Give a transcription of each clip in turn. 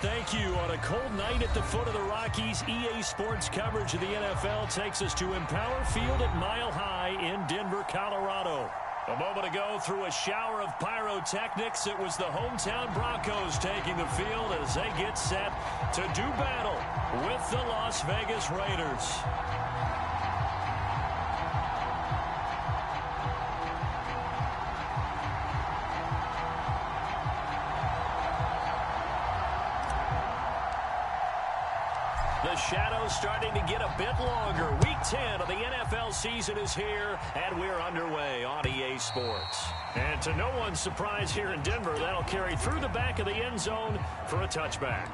Thank you. On a cold night at the foot of the Rockies, EA Sports coverage of the NFL takes us to Empower Field at Mile High in Denver, Colorado. A moment ago, through a shower of pyrotechnics, it was the hometown Broncos taking the field as they get set to do battle with the Las Vegas Raiders. The shadow's starting to get a bit longer. Week 10 of the NFL season is here, and we're underway on EA Sports. And to no one's surprise here in Denver, that'll carry through the back of the end zone for a touchback.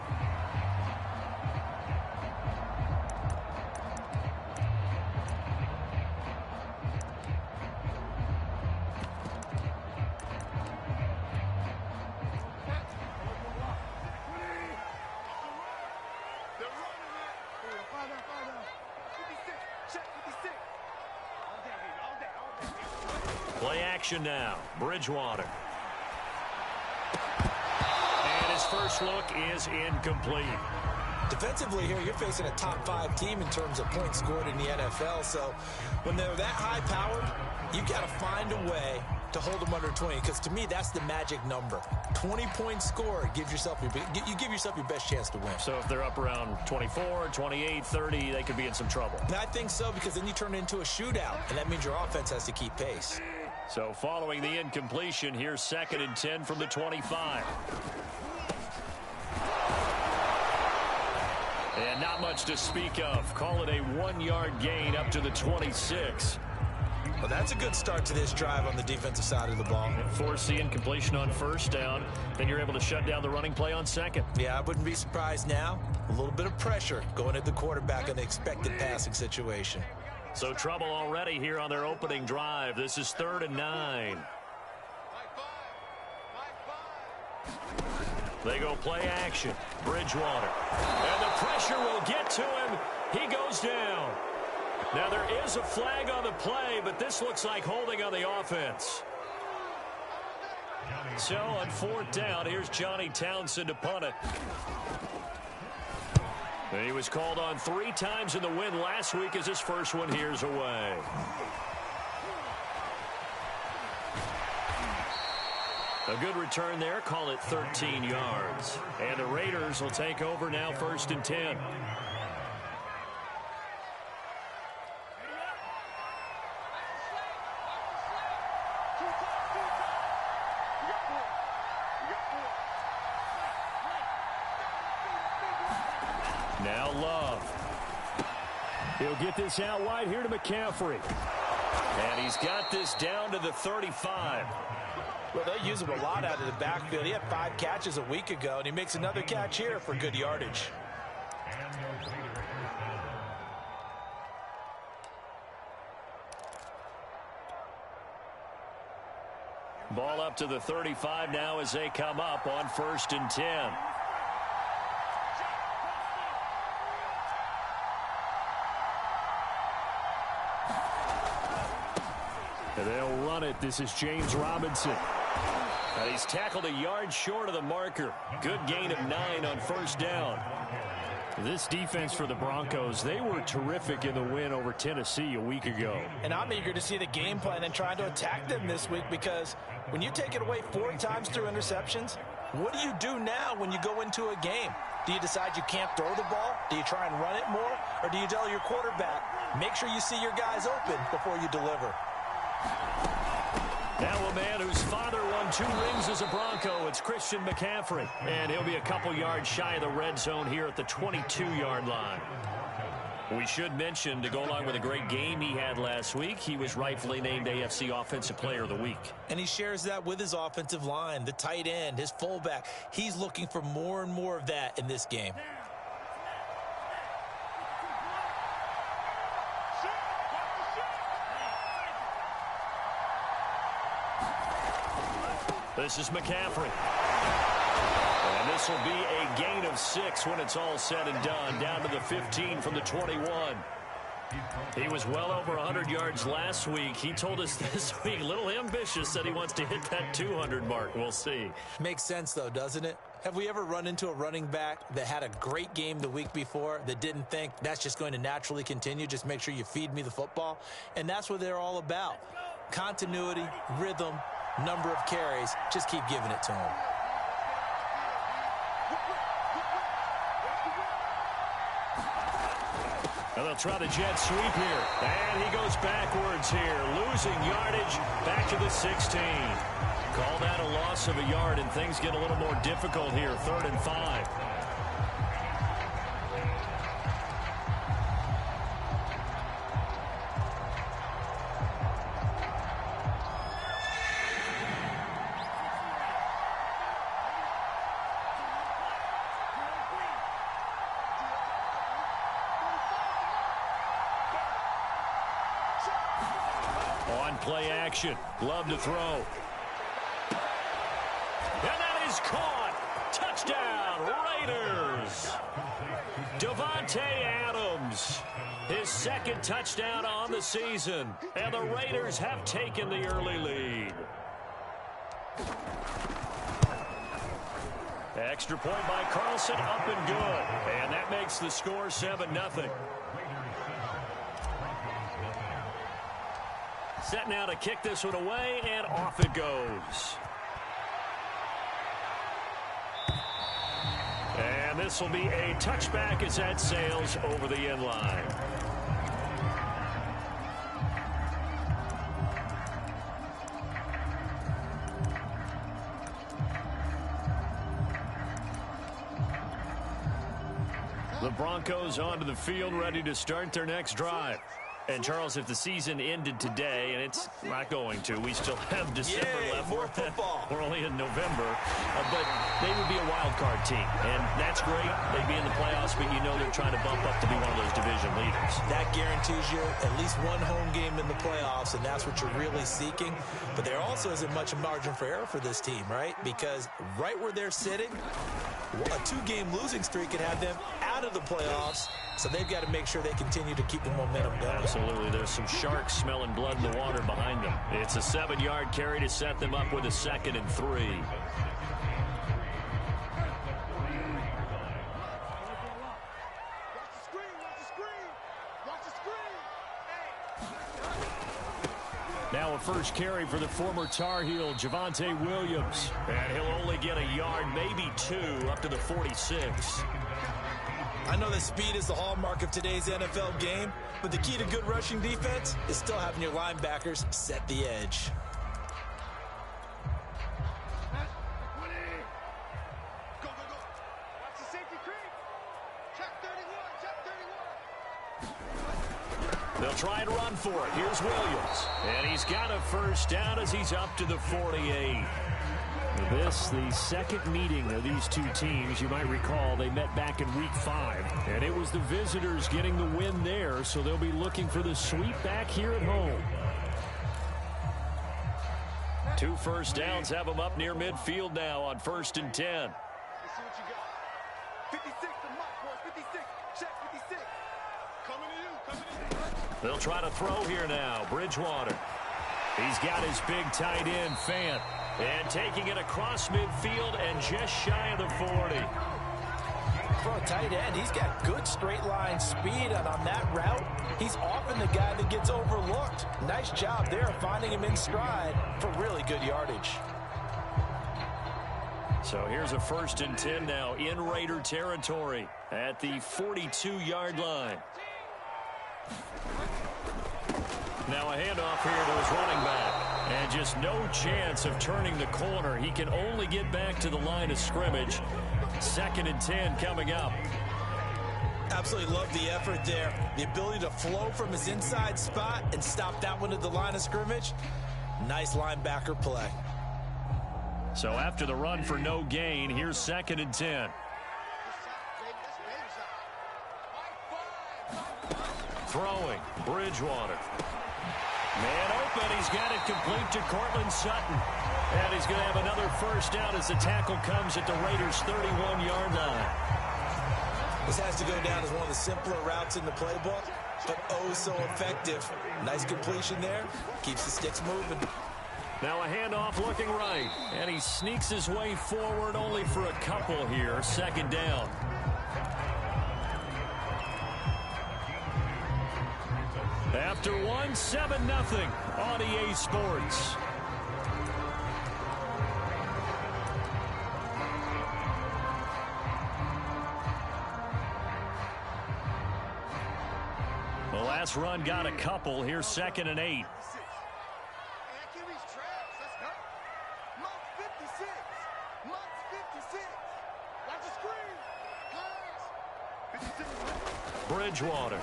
Play action now. Bridgewater. And his first look is incomplete. Defensively here, you're facing a top-5 team in terms of points scored in the NFL. So when they're that high-powered, you've got to find a way to hold them under 20. Because to me, that's the magic number. 20 points scored gives yourself you give yourself your best chance to win. So if they're up around 24, 28, 30, they could be in some trouble. And I think so, because then you turn it into a shootout, and that means your offense has to keep pace. So following the incompletion, here's 2nd and 10 from the 25. And not much to speak of. Call it a 1-yard gain up to the 26. Well, that's a good start to this drive on the defensive side of the ball. Force the incompletion on 1st down. Then you're able to shut down the running play on 2nd. Yeah, I wouldn't be surprised now. A little bit of pressure going at the quarterback in the expected passing situation. So trouble already here on their opening drive. This is 3rd and 9. They go play action. Bridgewater. And the pressure will get to him. He goes down. Now there is a flag on the play, but this looks like holding on the offense. So on 4th down, here's Johnny Townsend to punt it. He was called on 3 times in the win last week as his first one here's away. A good return there. Call it 13 yards. And the Raiders will take over now 1st and 10. Now Love. He'll get this out wide here to McCaffrey. And he's got this down to the 35. Well, they use him a lot out of the backfield. He had 5 catches a week ago, and he makes another catch here for good yardage. Ball up to the 35 now as they come up on 1st and 10. And they'll run it. This is James Robinson. And he's tackled a yard short of the marker. Good gain of 9 on 1st down. This defense for the Broncos, they were terrific in the win over Tennessee a week ago. And I'm eager to see the game plan and try to attack them this week, because when you take it away 4 times through interceptions, what do you do now when you go into a game? Do you decide you can't throw the ball? Do you try and run it more? Or do you tell your quarterback, make sure you see your guys open before you deliver? Now a man whose father won 2 rings as a Bronco, it's Christian McCaffrey. And he'll be a couple yards shy of the red zone here at the 22-yard line. We should mention, to go along with a great game he had last week, he was rightfully named AFC Offensive Player of the Week. And he shares that with his offensive line, the tight end, his fullback. He's looking for more and more of that in this game. This is McCaffrey. And this will be a gain of 6 when it's all said and done. Down to the 15 from the 21. He was well over 100 yards last week. He told us this week, a little ambitious, said he wants to hit that 200 mark. We'll see. Makes sense, though, doesn't it? Have we ever run into a running back that had a great game the week before that didn't think that's just going to naturally continue? Just make sure you feed me the football. And that's what they're all about. Continuity, rhythm, number of carries. Just keep giving it to them. And they'll try the jet sweep here. And he goes backwards here, losing yardage back to the 16. Call that a loss of a yard, and things get a little more difficult here, 3rd and 5. On play action, Love to throw. And that is caught. Touchdown, Raiders. Davante Adams, his 2nd touchdown on the season. And the Raiders have taken the early lead. Extra point by Carlson, up and good. And that makes the score 7-0. Set now to kick this one away, and off it goes. And this will be a touchback as that sails over the end line. The Broncos onto the field, ready to start their next drive. And, Charles, if the season ended today, and it's not going to, we still have December left. More football. We're only in November. But they would be a wild card team. And that's great. They'd be in the playoffs, but you know they're trying to bump up to be one of those division leaders. That guarantees you at least one home game in the playoffs, and that's what you're really seeking. But there also isn't much margin for error for this team, right? Because right where they're sitting, a 2-game losing streak could have them out of the playoffs. So they've got to make sure they continue to keep the momentum going. Absolutely. There's some sharks smelling blood in the water behind them. It's a 7-yard carry to set them up with a 2nd and 3. Now a first carry for the former Tar Heel, Javonte Williams. And he'll only get a yard, maybe 2, up to the 46. I know that speed is the hallmark of today's NFL game, but the key to good rushing defense is still having your linebackers set the edge. They'll try and run for it. Here's Williams. And he's got a first down as he's up to the 48. This, the second meeting of these two teams. You might recall they met back in week 5. And it was the visitors getting the win there, so they'll be looking for the sweep back here at home. 2 first downs have them up near midfield now on 1st and 10. They'll try to throw here now. Bridgewater. He's got his big tight end, Fant. And taking it across midfield and just shy of the 40. For a tight end, he's got good straight line speed, and on that route, he's often the guy that gets overlooked. Nice job there finding him in stride for really good yardage. So here's a 1st and 10 now in Raider territory at the 42-yard line. Now a handoff here to his running back. And just no chance of turning the corner. He can only get back to the line of scrimmage. 2nd and 10 coming up. Absolutely love the effort there. The ability to flow from his inside spot and stop that one at the line of scrimmage. Nice linebacker play. So after the run for no gain, here's 2nd and 10. Throwing, Bridgewater. Man open, he's got it complete to Cortland Sutton. And he's going to have another first down as the tackle comes at the Raiders' 31-yard line. This has to go down as one of the simpler routes in the playbook, but oh so effective. Nice completion there. Keeps the sticks moving. Now a handoff looking right. And he sneaks his way forward only for a couple here. Second down. After one, 7-0 on EA Sports. The last run got a couple. Here's 2nd and 8. Bridgewater.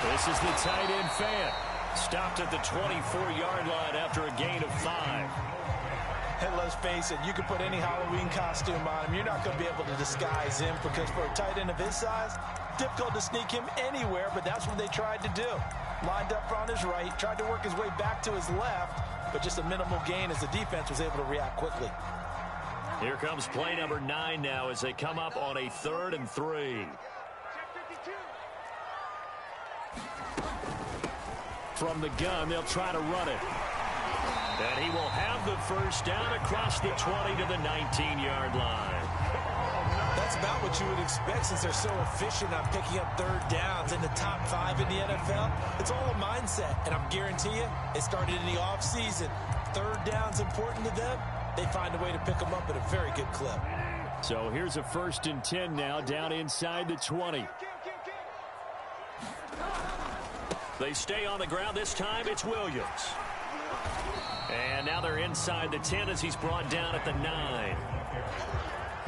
This is the tight end fan. Stopped at the 24-yard line after a gain of 5. And let's face it, you can put any Halloween costume on him. You're not going to be able to disguise him because for a tight end of his size, difficult to sneak him anywhere, but that's what they tried to do. Lined up on his right, tried to work his way back to his left, but just a minimal gain as the defense was able to react quickly. Here comes play number 9 now as they come up on a 3rd and 3. From the gun, they'll try to run it. And he will have the first down across the 20 to the 19-yard line. That's about what you would expect since they're so efficient on picking up 3rd downs in the top 5 in the NFL. It's all a mindset, and I'm guarantee you, it started in the offseason. 3rd down's important to them. They find a way to pick them up at a very good clip. So here's a 1st and 10 now down inside the 20. They stay on the ground. This time it's Williams. And now they're inside the 10 as he's brought down at the 9.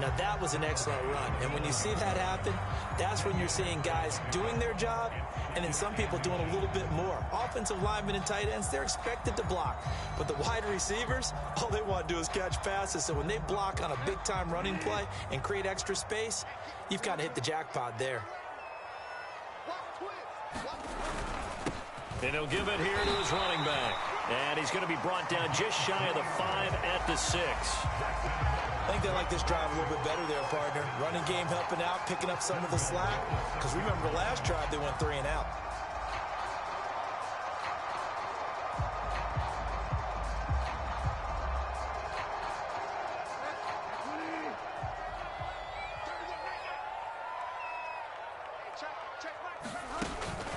Now that was an excellent run. And when you see that happen, that's when you're seeing guys doing their job and then some people doing a little bit more. Offensive linemen and tight ends, they're expected to block. But the wide receivers, all they want to do is catch passes. So when they block on a big-time running play and create extra space, you've got to hit the jackpot there. And he'll give it here to his running back. And he's going to be brought down just shy of the 5 at the 6. I think they like this drive a little bit better there, partner. Running game helping out, picking up some of the slack. Because remember the last drive, they went 3 and out.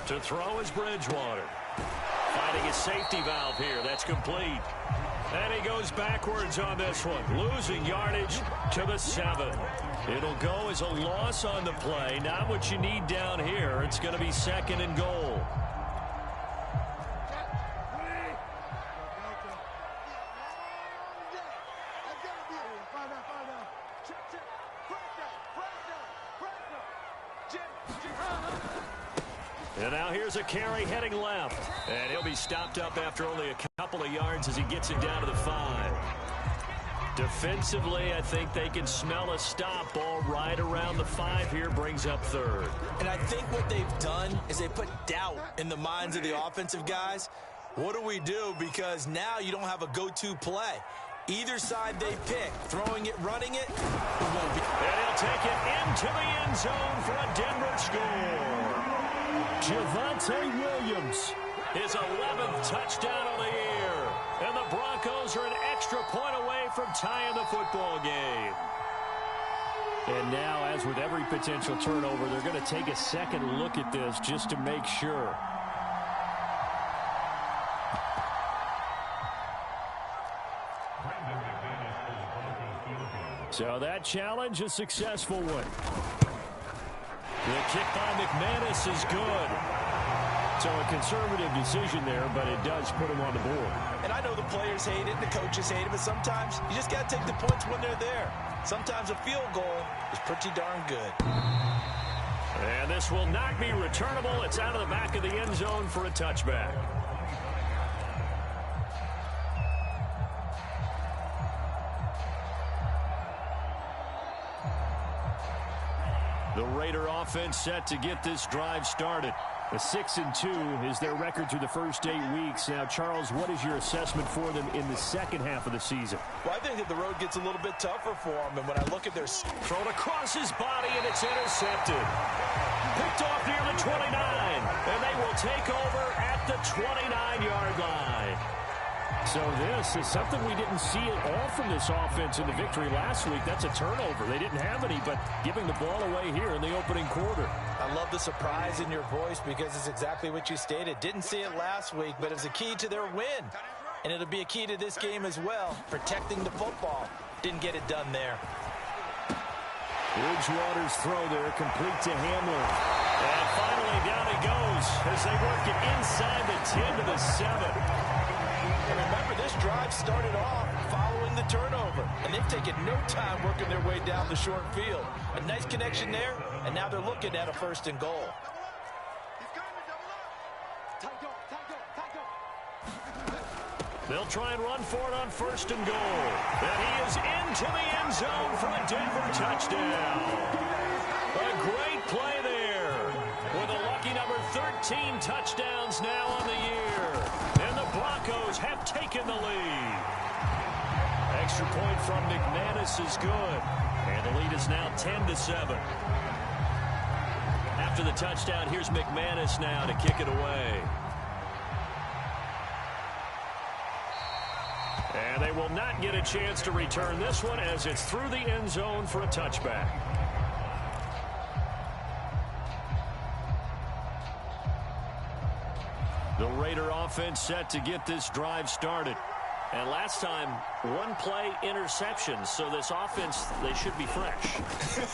To throw is Bridgewater. Finding his safety valve here. That's complete. And he goes backwards on this one. Losing yardage to the 7. It'll go as a loss on the play. Not what you need down here. It's going to be 2nd and goal. And now here's a carry heading left. And he'll be stopped up after only a couple of yards as he gets it down to the 5. Defensively, I think they can smell a stop. Ball right around the 5 here, brings up 3rd. And I think what they've done is they put doubt in the minds of the offensive guys. What do we do? Because now you don't have a go-to play. Either side they pick, throwing it, running it, won't be. And he'll take it into the end zone for a Denver score. Javonte Williams, his 11th touchdown of the year. And the Broncos are an extra point away from tying the football game. And now, as with every potential turnover, they're going to take a second look at this just to make sure. So that challenge, a successful one. The kick by McManus is good. So a conservative decision there, but it does put him on the board. And I know the players hate it, the coaches hate it, but sometimes you just got to take the points when they're there. Sometimes a field goal is pretty darn good. And this will not be returnable. It's out of the back of the end zone for a touchback. The Raider offense set to get this drive started. A 6-2 is their record through the first 8 weeks. Now, Charles, what is your assessment for them in the second half of the season? Well, I think that the road gets a little bit tougher for them. And when I look at their... Thrown across his body, and it's intercepted. Picked off near the 29. And they will take over at the 29-yard line. So this is something we didn't see at all from this offense in the victory last week. That's a turnover. They didn't have any, but giving the ball away here in the opening quarter. I love the surprise in your voice because it's exactly what you stated. Didn't see it last week, but it's a key to their win. And it'll be a key to this game as well, protecting the football. Didn't get it done there. Bridgewater's throw there, complete to Hamler. And finally down he goes as they work it inside the 10 to the 7. And remember, this drive started off following the turnover. And they've taken no time working their way down the short field. A nice connection there, and now they're looking at a 1st and goal. They'll try and run for it on 1st and goal. And he is into the end zone for a Denver touchdown. A great play there with a lucky number 13 touchdowns now on the year. And the Broncos have taken the lead. Extra point from McManus is good. And the lead is now 10 to 7. After the touchdown, here's McManus now to kick it away. And they will not get a chance to return this one as it's through the end zone for a touchback. The Raider offense set to get this drive started. And last time, one play interception. So this offense, they should be fresh.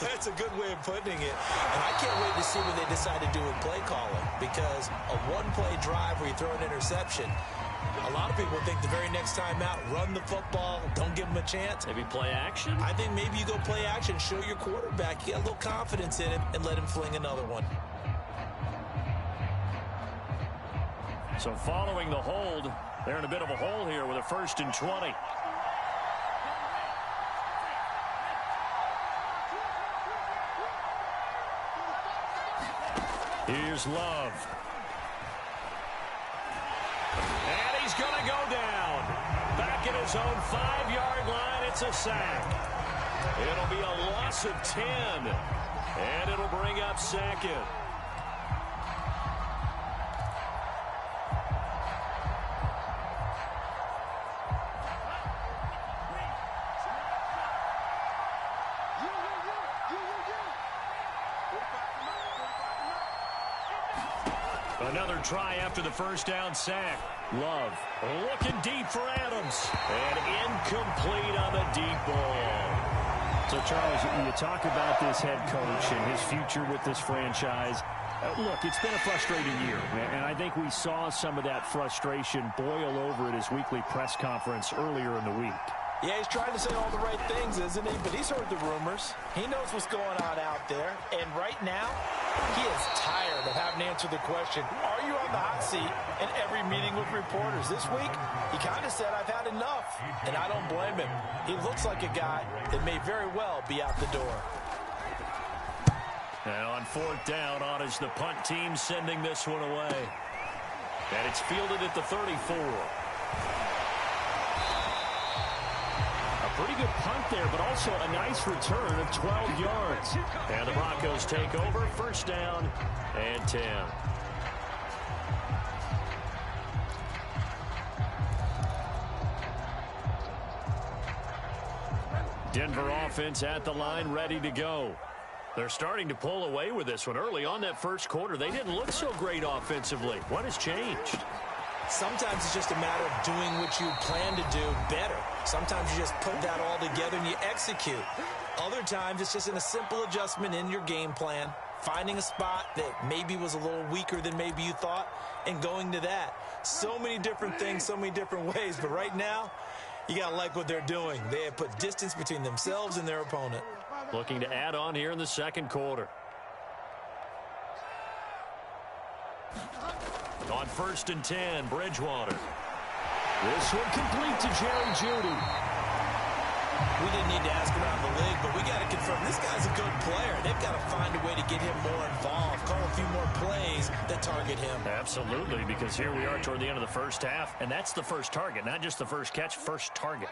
That's a good way of putting it. And I can't wait to see what they decide to do with play calling. Because a one-play drive where you throw an interception, a lot of people think the very next time out, run the football, don't give them a chance. Maybe play action? I think maybe you go play action, show your quarterback, you got a little confidence in him, and let him fling another one. So following the hold, they're in a bit of a hole here with a 1st and 20. Here's Love. And he's going to go down. Back at his own 5-yard line, it's a sack. It'll be a loss of 10. And it'll bring up 2nd. Another try after the 1st down sack. Love looking deep for Adams. And incomplete on the deep ball. So, Charles, you talk about this head coach and his future with this franchise. Look, it's been a frustrating year, and I think we saw some of that frustration boil over at his weekly press conference earlier in the week. Yeah, he's trying to say all the right things, isn't he? But he's heard the rumors. He knows what's going on out there. And right now, he is tired of having to answer the question, are you on the hot seat in every meeting with reporters? This week, he kind of said, I've had enough. And I don't blame him. He looks like a guy that may very well be out the door. Now on 4th down, on is the punt team sending this one away. And it's fielded at the 34. Pretty good punt there, but also a nice return of 12 yards. And the Broncos take over, 1st down and 10. Denver offense at the line, ready to go. They're starting to pull away with this one. Early on that 1st quarter, they didn't look so great offensively. What has changed? Sometimes it's just a matter of doing what you plan to do better. Sometimes you just put that all together and you execute. Other times it's just in a simple adjustment in your game plan, finding a spot that maybe was a little weaker than maybe you thought, and going to that. So many different things, so many different ways. But right now, you got to like what they're doing. They have put distance between themselves and their opponent. Looking to add on here in the 2nd quarter. On 1st and 10, Bridgewater. This one complete to Jerry Jeudy. We didn't need to ask around the league, but we got to confirm this guy's a good player. They've got to find a way to get him more involved, call a few more plays that target him. Absolutely, because here we are toward the end of the 1st half, and that's the first target, not just the first catch, first target.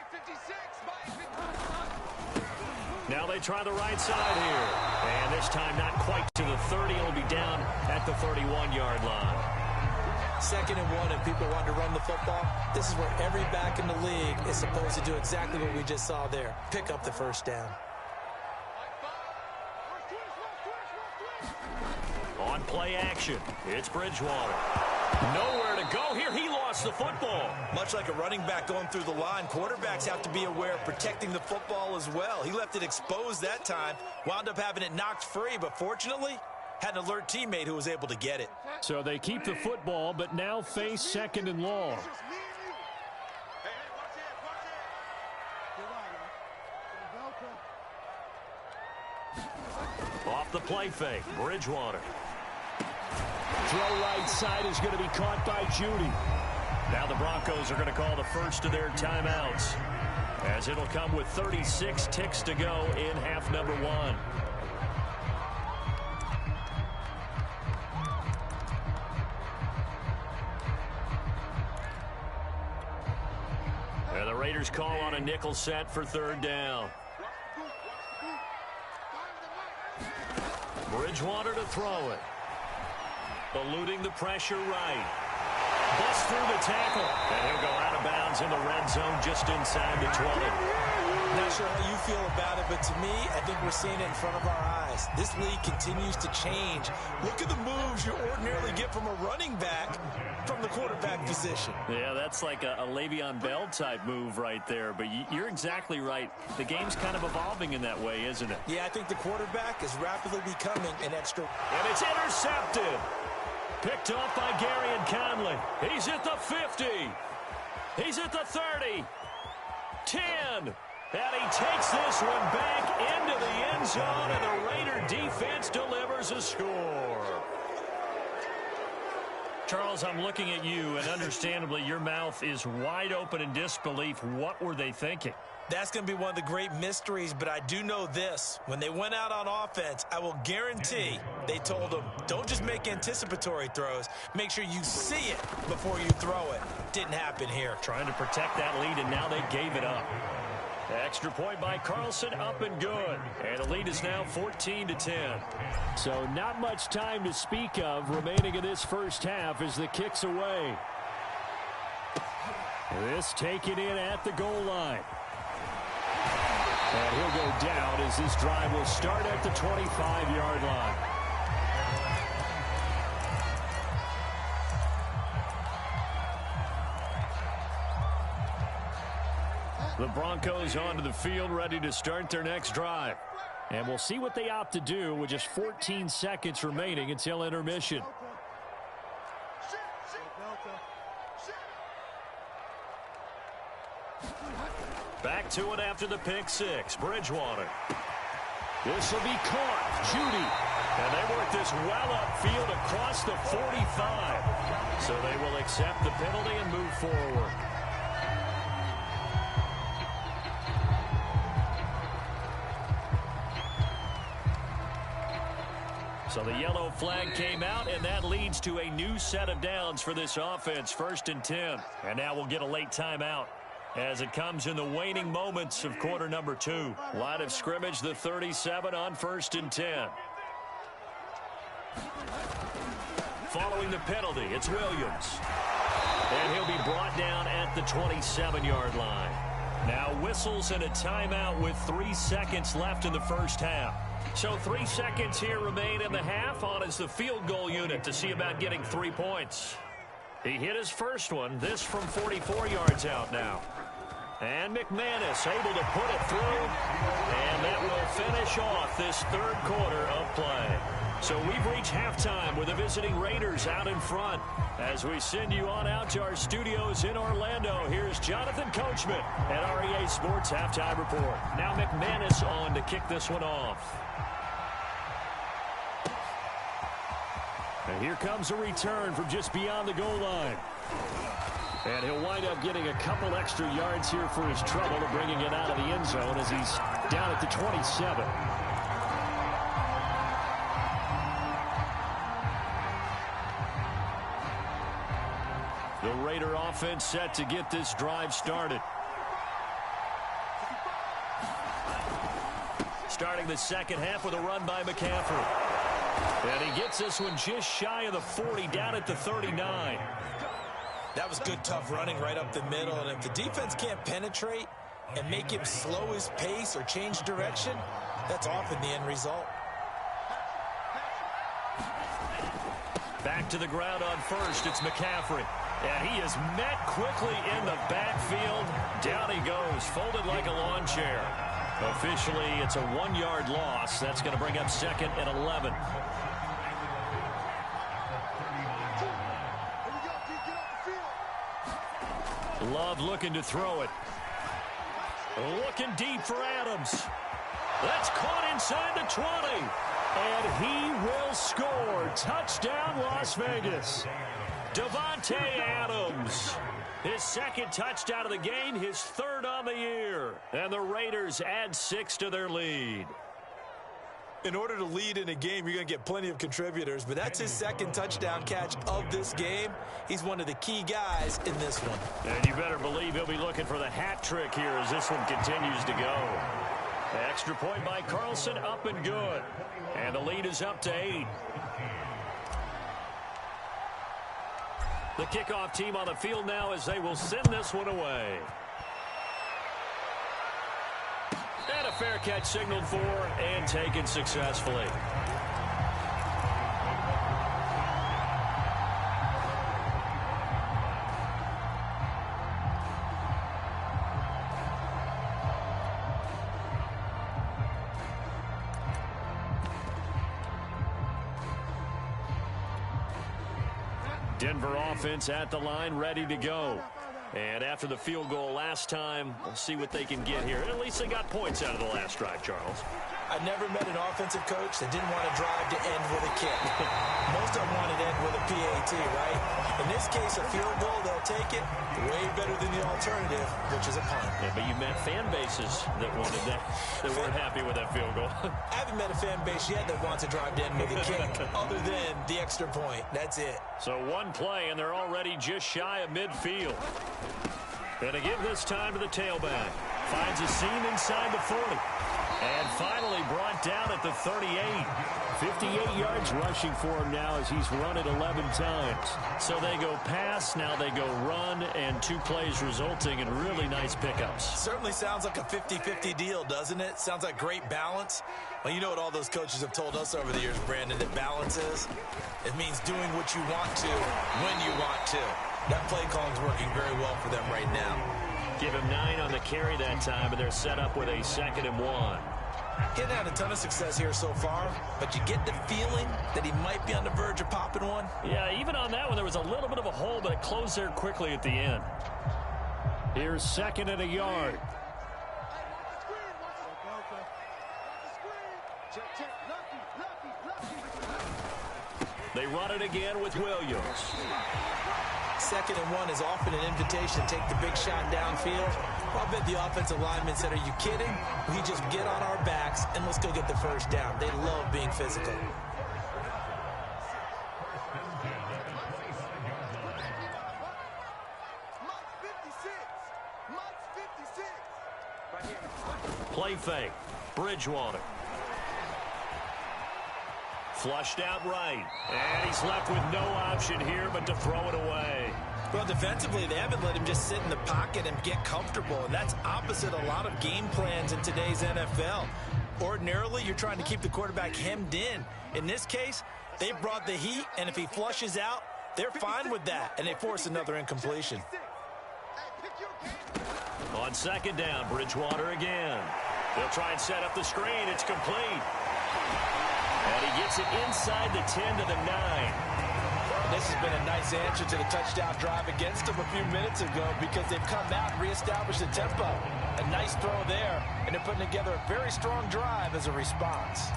Now they try the right side here, and this time not quite to the 30. It'll be down at the 31-yard line. 2nd and 1 and people want to run the football. This is where every back in the league is supposed to do exactly what we just saw there. Pick up the first down. On play action, it's Bridgewater. Nowhere to go here. He lost the football. Much like a running back going through the line, quarterbacks have to be aware of protecting the football as well. He left it exposed that time, wound up having it knocked free, but fortunately, had an alert teammate who was able to get it. So they keep the football, but now face 2nd and long. Off the play fake, Bridgewater. Throw right side is going to be caught by Judy. Now the Broncos are going to call the first of their timeouts, as it'll come with 36 ticks to go in half number 1. And the Raiders call on a nickel set for 3rd down. Bridgewater to throw it. Eluding the pressure right. Busts through the tackle. And he'll go out of bounds in the red zone just inside the 20. Not sure how you feel about it, but to me, I think we're seeing it in front of our eyes. This league continues to change. Look at the moves you ordinarily get from a running back from the quarterback position. Yeah, that's like a Le'Veon Bell type move right there. But you're exactly right. The game's kind of evolving in that way, isn't it? Yeah, I think the quarterback is rapidly becoming an extra. And it's intercepted. Picked off by Gary and Conley. He's at the 50. He's at the 30. 10. And he takes this one back into the end zone, and the Raider defense delivers a score. Charles, I'm looking at you, and understandably, your mouth is wide open in disbelief. What were they thinking? That's going to be one of the great mysteries, but I do know this. When they went out on offense, I will guarantee they told them, don't just make anticipatory throws. Make sure you see it before you throw it. Didn't happen here. Trying to protect that lead, and now they gave it up. Extra point by Carlson, up and good. And the lead is now 14-10. So not much time to speak of remaining in this first half as the kick's away. This taken in at the goal line. And he'll go down as this drive will start at the 25-yard line. The Broncos onto the field, ready to start their next drive. And we'll see what they opt to do with just 14 seconds remaining until intermission. Back to it after the pick six. Bridgewater. This will be caught. Judy. And they work this well upfield across the 45. So they will accept the penalty and move forward. So the yellow flag came out, and that leads to a new set of downs for this offense. 1st and 10. And now we'll get a late timeout as it comes in the waning moments of quarter number 2. Line of scrimmage, the 37 on 1st and 10. Following the penalty, it's Williams. And he'll be brought down at the 27-yard line. Now whistles and a timeout with 3 seconds left in the first half. So 3 seconds here remain in the half. On is the field goal unit to see about getting 3 points. He hit his first one. This from 44 yards out now. And McManus able to put it through. And that will finish off this 3rd quarter of play. So we've reached halftime with the visiting Raiders out in front. As we send you on out to our studios in Orlando, here's Jonathan Coachman at REA Sports Halftime Report. Now McManus on to kick this one off. And here comes a return from just beyond the goal line. And he'll wind up getting a couple extra yards here for his trouble to bringing it out of the end zone as he's down at the 27. The Raider offense set to get this drive started. Starting the second half with a run by McCaffrey. And he gets this one just shy of the 40, down at the 39. That was good, tough running right up the middle. And if the defense can't penetrate and make him slow his pace or change direction, that's often the end result. Back to the ground on first. It's McCaffrey. And he is met quickly in the backfield. Down he goes, folded like a lawn chair. Officially, it's a 1-yard loss. That's going to bring up second and 11. Love looking to throw it. Looking deep for Adams. That's caught inside the 20. And he will score. Touchdown, Las Vegas. Davante Adams. His second touchdown of the game, his third on the year. And the Raiders add 6 to their lead. In order to lead in a game, you're going to get plenty of contributors, but that's his second touchdown catch of this game. He's one of the key guys in this one. And you better believe he'll be looking for the hat trick here as this one continues to go. The extra point by Carlson, up and good. And the lead is up to 8. The kickoff team on the field now as they will send this one away. And a fair catch signaled for and taken successfully. Denver offense at the line, ready to go. And after the field goal last time, we'll see what they can get here. At least they got points out of the last drive, Charles. I never met an offensive coach that didn't want to drive to end with a kick. Most of them wanted to end with a PAT, right? In this case, a field goal, they'll take it. Way better than the alternative, which is a punt. Yeah, but you met fan bases that wanted that, that weren't happy with that field goal. I haven't met a fan base yet that wants to drive to end with a kick, other than the extra point. That's it. So one play, and they're already just shy of midfield. And to give this time to the tailback. Finds a seam inside the 40. And finally brought down at the 38. 58 yards rushing for him now as he's run it 11 times. So they go pass, now they go run, and 2 plays resulting in really nice pickups. Certainly sounds like a 50-50 deal, doesn't it? Sounds like great balance. Well, you know what all those coaches have told us over the years, Brandon, that balance is? It means doing what you want to when you want to. That play calling's working very well for them right now. Give him 9 on the carry that time, and they're set up with a 2nd and 1. He hasn't had a ton of success here so far, but you get the feeling that he might be on the verge of popping one. Yeah, even on that one, there was a little bit of a hole, but it closed there quickly at the end. Here's 2nd and a yard. They run it again with Williams. 2nd and 1 is often an invitation to take the big shot downfield. Well, I bet the offensive lineman said, are you kidding? We just get on our backs and let's go get the first down. They love being physical. Play fake. Bridgewater. Flushed out right. And he's left with no option here but to throw it away. Well, defensively, they haven't let him just sit in the pocket and get comfortable. And that's opposite a lot of game plans in today's NFL. Ordinarily, you're trying to keep the quarterback hemmed in. In this case, they brought the heat, and if he flushes out, they're fine with that. And they force another incompletion. On 2nd down, Bridgewater again. They'll try and set up the screen. It's complete. And he gets it inside the 10 to the 9. This has been a nice answer to the touchdown drive against them a few minutes ago because they've come out and reestablished the tempo. A nice throw there, and they're putting together a very strong drive as a response.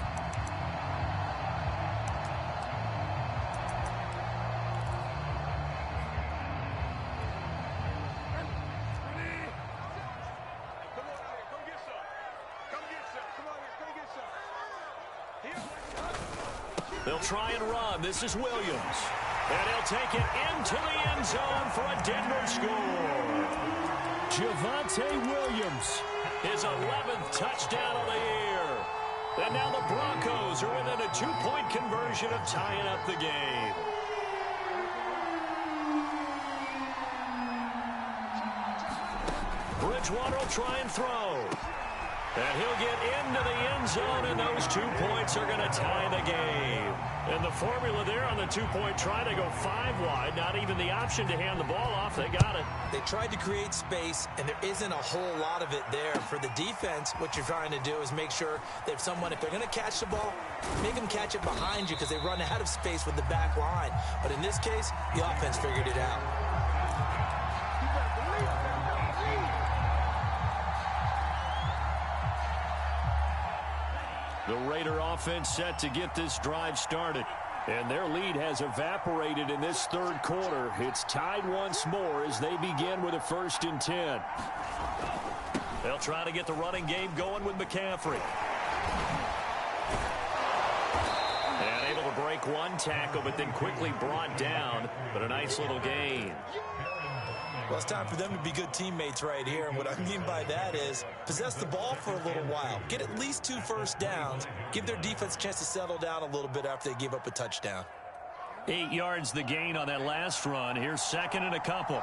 They'll try and run. This is Williams. And he'll take it into the end zone for a Denver score. Javonte Williams, his 11th touchdown of the year. And now the Broncos are within a 2-point conversion of tying up the game. Bridgewater will try and throw. And he'll get into the end zone, and those 2 points are going to tie the game. And the formula there on the 2-point try to go 5 wide, not even the option to hand the ball off. They got it. They tried to create space, and there isn't a whole lot of it there. For the defense, what you're trying to do is make sure that if they're going to catch the ball, make them catch it behind you because they run out of space with the back line. But in this case, the offense figured it out. The Raider offense set to get this drive started. And their lead has evaporated in this third quarter. It's tied once more as they begin with a 1st and 10. They'll try to get the running game going with McCaffrey. And able to break one tackle, but then quickly brought down. But a nice little gain. Well, it's time for them to be good teammates right here. And what I mean by that is possess the ball for a little while. Get at least 2 first downs. Give their defense a chance to settle down a little bit after they give up a touchdown. 8 yards the gain on that last run. Here's 2nd and a couple.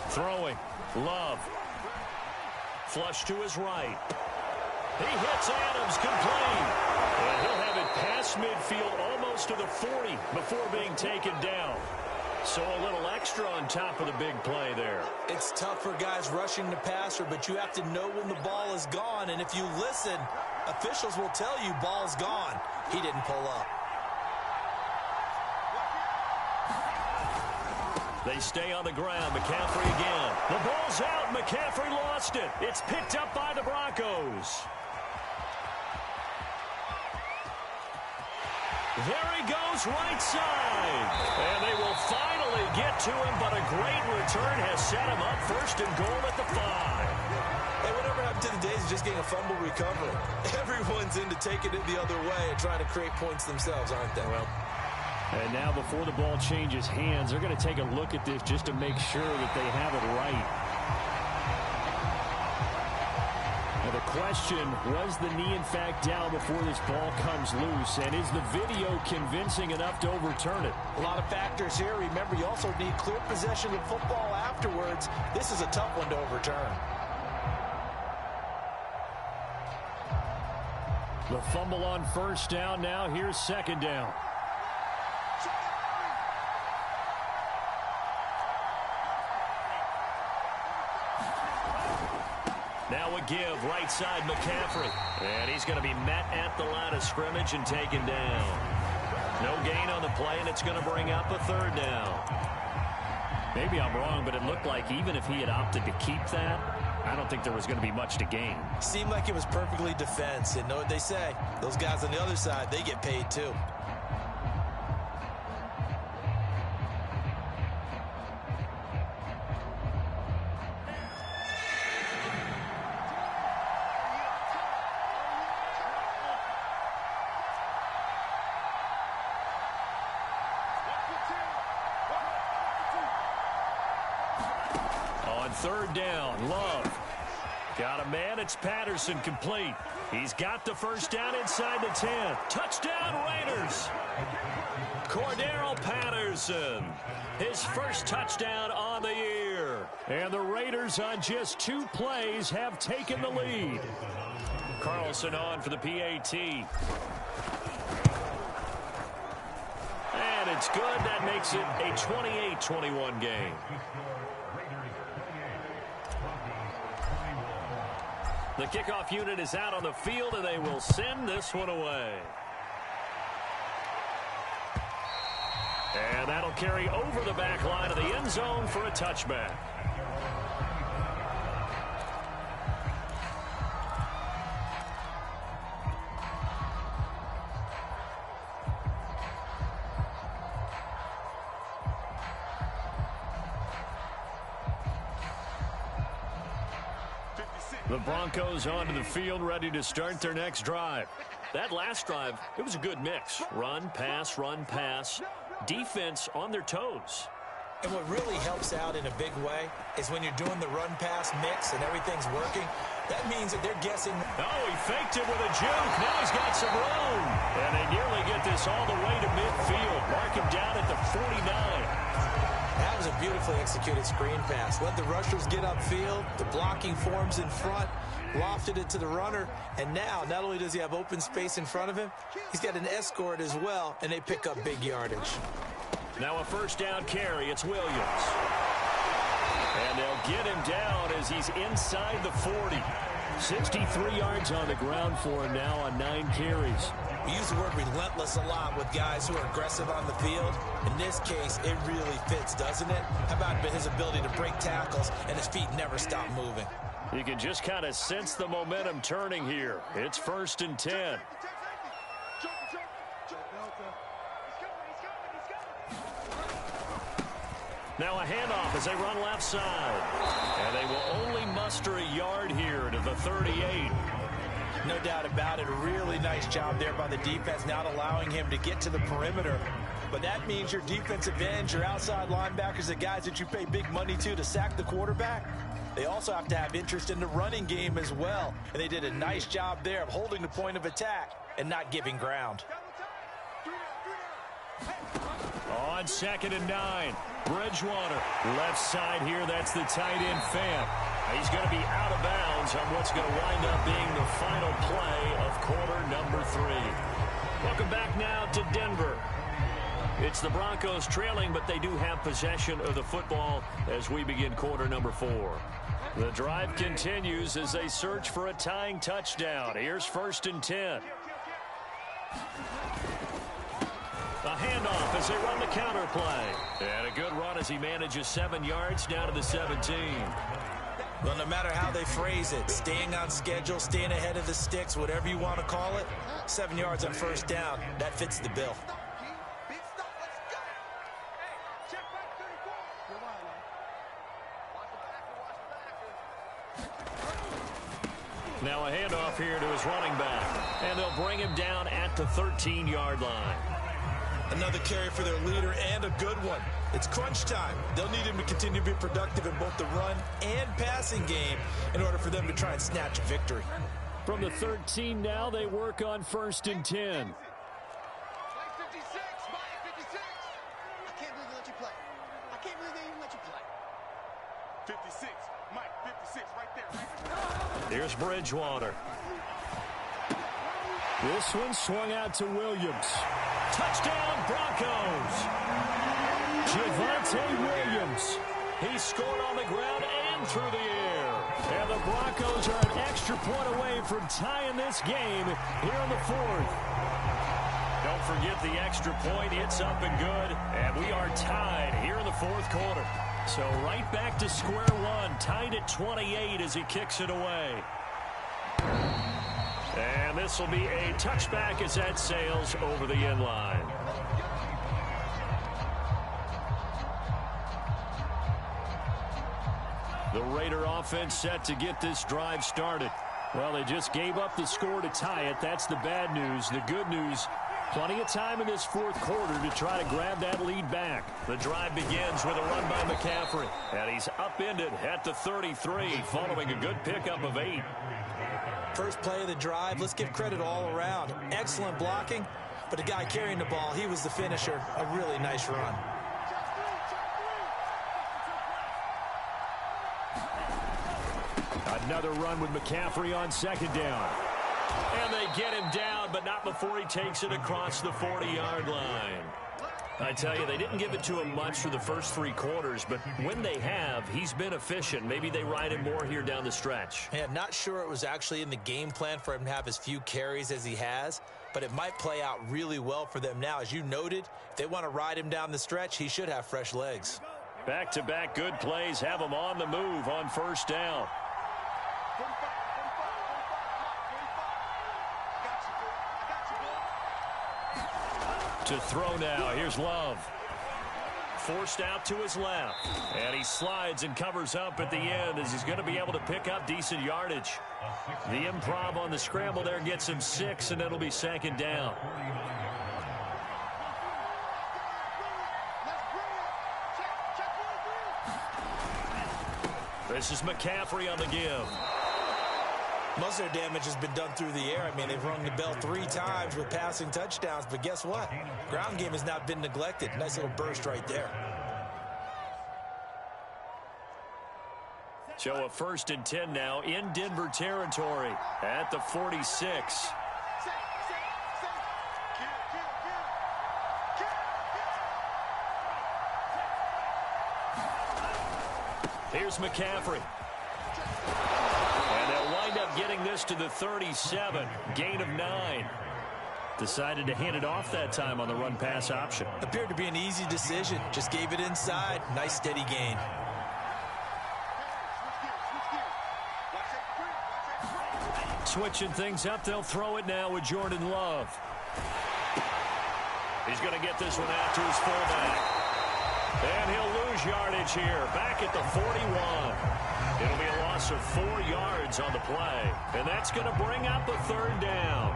Throwing. Love. Flush to his right. He hits Adams complete. And he'll have it past midfield almost to the 40 before being taken down. So a little extra on top of the big play there. It's tough for guys rushing the passer, but you have to know when the ball is gone. And if you listen, officials will tell you ball's gone. He didn't pull up. They stay on the ground. McCaffrey again. The ball's out. McCaffrey lost it. It's picked up by the Broncos. There he goes, right side. And they will finally get to him, but a great return has set him up 1st and goal at the 5. Hey, whatever happened to the days of just getting a fumble recovery? Everyone's into taking it the other way and trying to create points themselves, aren't they? Well, and now before the ball changes hands, they're going to take a look at this just to make sure that they have it right. Now the question, was the knee in fact down before this ball comes loose? And is the video convincing enough to overturn it? A lot of factors here. Remember, you also need clear possession of football afterwards. This is a tough one to overturn. The fumble on 1st down. Now here's 2nd down. Now a give, right side McCaffrey. And he's going to be met at the line of scrimmage and taken down. No gain on the play, and it's going to bring up a 3rd down. Maybe I'm wrong, but it looked like even if he had opted to keep that, I don't think there was going to be much to gain. Seemed like it was perfectly defense. And know what they say? Those guys on the other side, they get paid too. On 3rd down, Love. Got a man, it's Patterson, complete. He's got the 1st down inside the 10. Touchdown, Raiders! Cordero Patterson, his 1st touchdown on the year. And the Raiders on just 2 plays have taken the lead. Carlson on for the PAT. And it's good. That makes it a 28-21 game. The kickoff unit is out on the field, and they will send this one away. And that'll carry over the back line of the end zone for a touchback. The Broncos onto the field, ready to start their next drive. That last drive, it was a good mix. Run, pass, defense on their toes. And what really helps out in a big way is when you're doing the run-pass mix and everything's working, that means that they're guessing. Oh, he faked it with a juke. Now he's got some room. And they nearly get this all the way to midfield. Mark him down at the 49. That was a beautifully executed screen pass. Let the rushers get upfield. The blocking forms in front. Lofted it to the runner. And now, not only does he have open space in front of him, he's got an escort as well, and they pick up big yardage. Now a first down carry. It's Williams. And they'll get him down as he's inside the 40. 63 yards on the ground for him now on 9 carries. We use the word relentless a lot with guys who are aggressive on the field. In this case, it really fits, doesn't it? How about his ability to break tackles and his feet never stop moving? You can just kind of sense the momentum turning here. It's 1st and 10. Now a handoff as they run left side. And they will only muster a yard here to the 38. No doubt about it. A really nice job there by the defense, not allowing him to get to the perimeter. But that means your defensive ends, your outside linebackers, the guys that you pay big money to sack the quarterback, they also have to have interest in the running game as well. And they did a nice job there of holding the point of attack and not giving ground. On 2nd and 9. Bridgewater, left side here. That's the tight end Fant. He's going to be out of bounds on what's going to wind up being the final play of quarter number 3. Welcome back now to Denver. It's the Broncos trailing, but they do have possession of the football as we begin quarter number 4. The drive continues as they search for a tying touchdown. Here's 1st and 10. A handoff as they run the counter play. And a good run as he manages 7 yards down to the 17. Well, no matter how they phrase it, staying on schedule, staying ahead of the sticks, whatever you want to call it, 7 yards on 1st down, that fits the bill. Now a handoff here to his running back. And they'll bring him down at the 13-yard line. Another carry for their leader and a good one. It's crunch time. They'll need him to continue to be productive in both the run and passing game in order for them to try and snatch a victory. From the 13 now, they work on 1st and 10. Mike 56, Mike 56. I can't believe they let you play. I can't believe they even let you play. 56, Mike 56, right there. Here's Bridgewater. This one swung out to Williams. Touchdown, Broncos. Javonte Williams. He scored on the ground and through the air. And the Broncos are an extra point away from tying this game here in the 4th. Don't forget the extra point. It's up and good. And we are tied here in the 4th quarter. So right back to square one. Tied at 28 as he kicks it away. And this will be a touchback as that sails over the end line. The Raider offense set to get this drive started. Well, they just gave up the score to tie it. That's the bad news. The good news, plenty of time in this 4th quarter to try to grab that lead back. The drive begins with a run by McCaffrey. And he's upended at the 33 following a good pickup of 8. First play of the drive, let's give credit all around. Excellent blocking, but the guy carrying the ball, he was the finisher. A really nice run. Another run with McCaffrey on 2nd down. And they get him down, but not before he takes it across the 40-yard line. I tell you, they didn't give it to him much for the first 3 quarters, but when they have, he's been efficient. Maybe they ride him more here down the stretch. Yeah, not sure it was actually in the game plan for him to have as few carries as he has, but it might play out really well for them now. As you noted, if they want to ride him down the stretch, he should have fresh legs. Back-to-back good plays have him on the move on 1st down. To throw now, here's Love. Forced out to his left. And he slides and covers up at the end as he's going to be able to pick up decent yardage. The improv on the scramble there gets him 6, and it'll be 2nd down. Let's bring it. Check This is McCaffrey on the give. Most of their damage has been done through the air. I mean, they've rung the bell 3 times with passing touchdowns, but guess what? Ground game has not been neglected. Nice little burst right there. So a 1st and 10 now in Denver territory at the 46. Here's McCaffrey. And they'll wind up getting this to the 37. Gain of 9. Decided to hand it off that time on the run-pass option. Appeared to be an easy decision. Just gave it inside. Nice steady gain. Switching things up, they'll throw it now with Jordan Love. He's going to get this one out to his fullback. And he'll lose yardage here, back at the 41. It'll be a loss of 4 yards on the play. And that's going to bring up a 3rd down.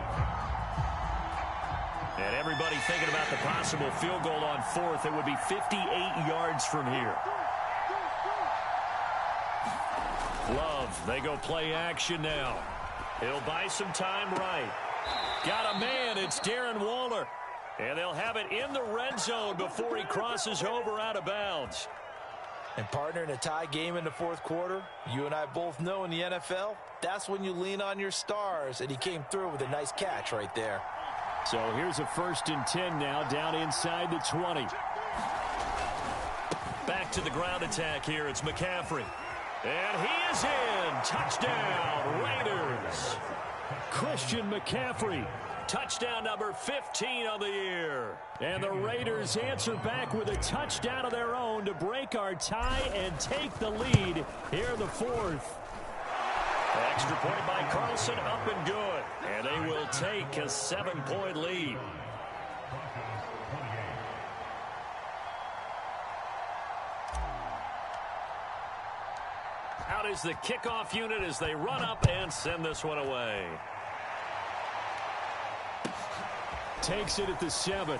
And everybody thinking about the possible field goal on 4th. It would be 58 yards from here. Love, they go play action now. He'll buy some time right. Got a man, it's Darren Waller. And they'll have it in the red zone before he crosses over out of bounds. And partner, in a tie game in the 4th quarter, you and I both know in the NFL, that's when you lean on your stars. And he came through with a nice catch right there. So here's a 1st and 10 now down inside the 20. Back to the ground attack here. It's McCaffrey. And he is in. Touchdown, Raiders. Christian McCaffrey. Touchdown number 15 on the year. And the Raiders answer back with a touchdown of their own to break our tie and take the lead here in the 4th. Extra point by Carlson, up and good. And they will take a 7-point lead. Out is the kickoff unit as they run up and send this one away. Takes it at the 7.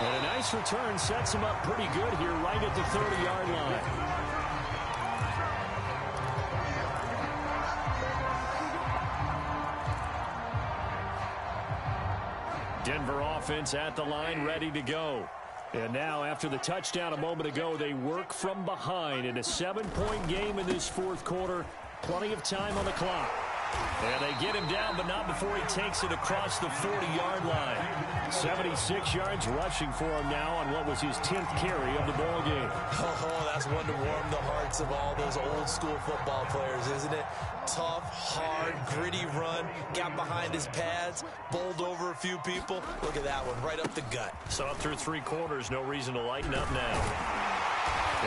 And a nice return sets him up pretty good here right at the 30-yard line. Denver offense at the line, ready to go. And now, after the touchdown a moment ago, they work from behind in a 7-point game in this 4th quarter. Plenty of time on the clock. And they get him down, but not before he takes it across the 40-yard line. 76 yards rushing for him now on what was his 10th carry of the ball game. Oh, that's one to warm the hearts of all those old-school football players, isn't it? Tough, hard, gritty run. Got behind his pads, bowled over a few people. Look at that one, right up the gut. Saw through 3 quarters, no reason to lighten up now.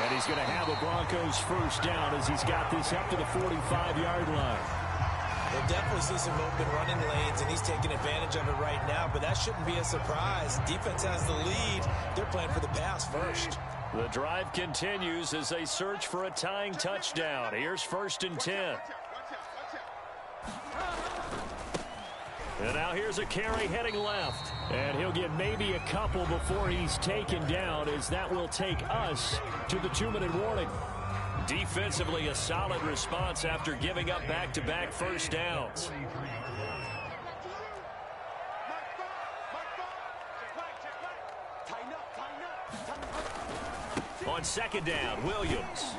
And he's going to have a Broncos 1st down as he's got this up to the 45-yard line. They'll definitely see some open running lanes, and he's taking advantage of it right now, but that shouldn't be a surprise. Defense has the lead. They're playing for the pass first. The drive continues as they search for a tying touchdown. Here's 1st and 10. And now here's a carry heading left. And he'll get maybe a couple before he's taken down, as that will take us to the 2-minute warning. Defensively, a solid response after giving up back-to-back 1st downs. On 2nd down, Williams.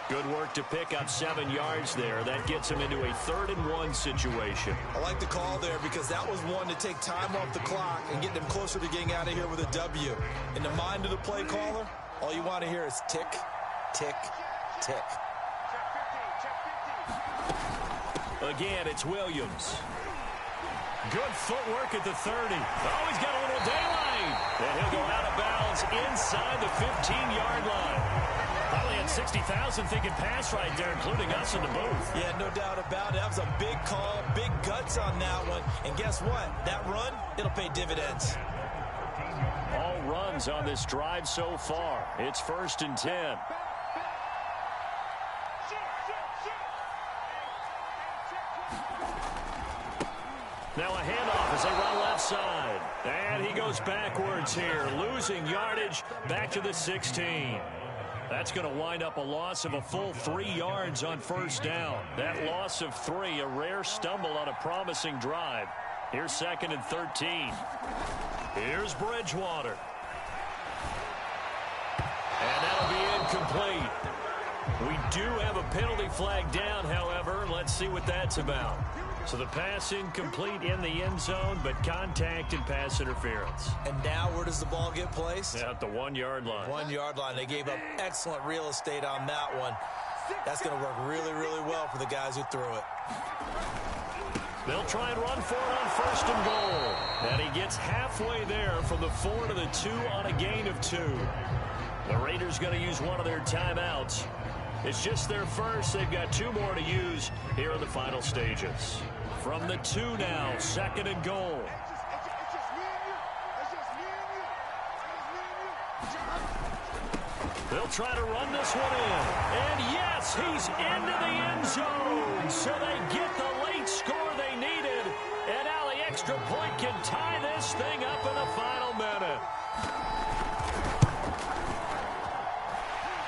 Good work to pick up 7 yards there. That gets him into a 3rd and 1 situation. I like the call there because that was one to take time off the clock and get them closer to getting out of here with a W. In the mind of the play caller, all you want to hear is tick, tick, tick. Again, it's Williams. Good footwork at the 30. Oh, he's got a little daylight. And he'll go out of bounds inside the 15-yard line. Probably had 60,000 thinking pass right there, including us in the booth. Yeah, no doubt about it. That was a big call, big guts on that one. And guess what? That run, it'll pay dividends. All runs on this drive so far. It's 1st and 10. Now a handoff as they run left side. And he goes backwards here, losing yardage back to the 16. That's going to wind up a loss of a full 3 yards on first down. That loss of 3, a rare stumble on a promising drive. Here's 2nd and 13. Here's Bridgewater. And that'll be incomplete. We do have a penalty flag down, however. Let's see what that's about. So the pass incomplete in the end zone, but contact and pass interference. And now where does the ball get placed? At the 1-yard line. 1-yard line. They gave up excellent real estate on that one. That's going to work really, really well for the guys who threw it. They'll try and run for it on 1st and goal. And he gets halfway there from the 4 to the 2 on a gain of 2. The Raiders going to use one of their timeouts. It's just their first. They've got 2 more to use here in the final stages. From the 2 now, 2nd and goal. They'll try to run this one in. And yes, he's into the end zone. So they get the late score they needed. And now the extra point can tie this thing up in the final minute.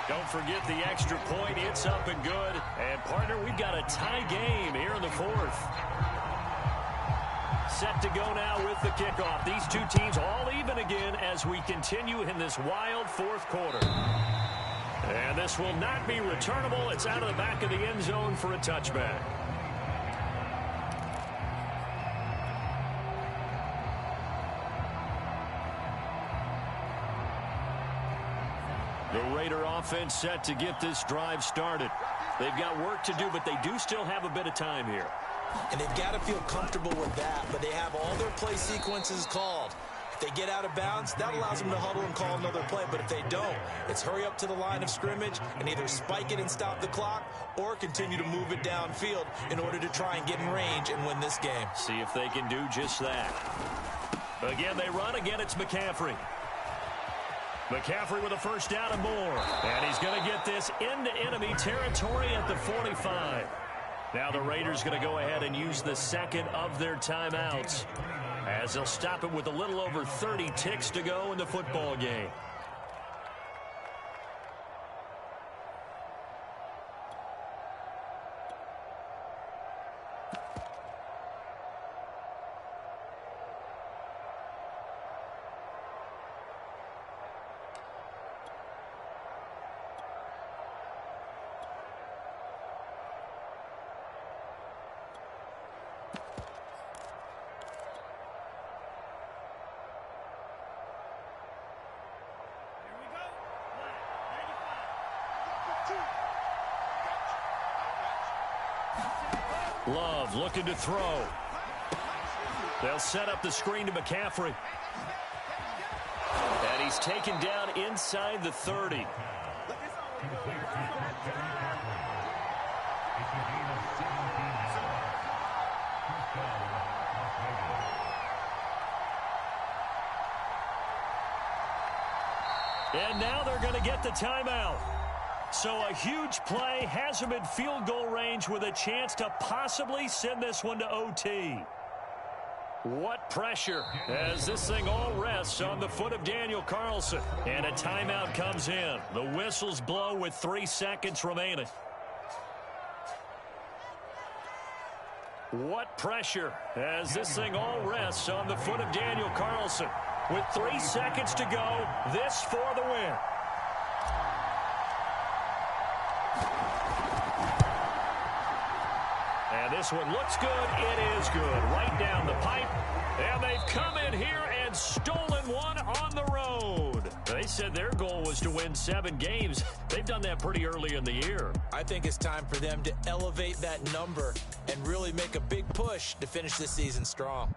Don't forget the extra point. It's up and good. And, partner, we've got a tie game here in the 4th. Set to go now with the kickoff. These 2 teams all even again as we continue in this wild 4th quarter. And this will not be returnable. It's out of the back of the end zone for a touchback. The Raider offense set to get this drive started. They've got work to do, but they do still have a bit of time here. And they've got to feel comfortable with that, but they have all their play sequences called. If they get out of bounds, that allows them to huddle and call another play, but if they don't, it's hurry up to the line of scrimmage and either spike it and stop the clock or continue to move it downfield in order to try and get in range and win this game. See if they can do just that. Again, they run. Again, it's McCaffrey. McCaffrey with a first down and more. And he's going to get this into enemy territory at the 45. Now the Raiders going to go ahead and use the 2nd of their timeouts as they'll stop it with a little over 30 ticks to go in the football game. Love looking to throw. They'll set up the screen to McCaffrey. And he's taken down inside the 30. And now they're going to get the timeout. So a huge play has him in field goal range with a chance to possibly send this one to OT. What pressure as this thing all rests on the foot of Daniel Carlson. And a timeout comes in. The whistles blow with 3 seconds remaining. What pressure as this thing all rests on the foot of Daniel Carlson. With 3 seconds to go, this for the win. And this one looks good. It is good. Right down the pipe. And they've come in here and stolen one on the road. They said their goal was to win 7 games. They've done that pretty early in the year. I think it's time for them to elevate that number and really make a big push to finish this season strong.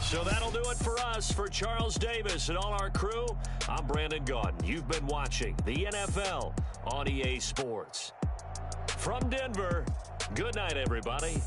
So that'll do it for us. For Charles Davis and all our crew, I'm Brandon Gaudin. You've been watching the NFL on EA Sports. From Denver, good night, everybody.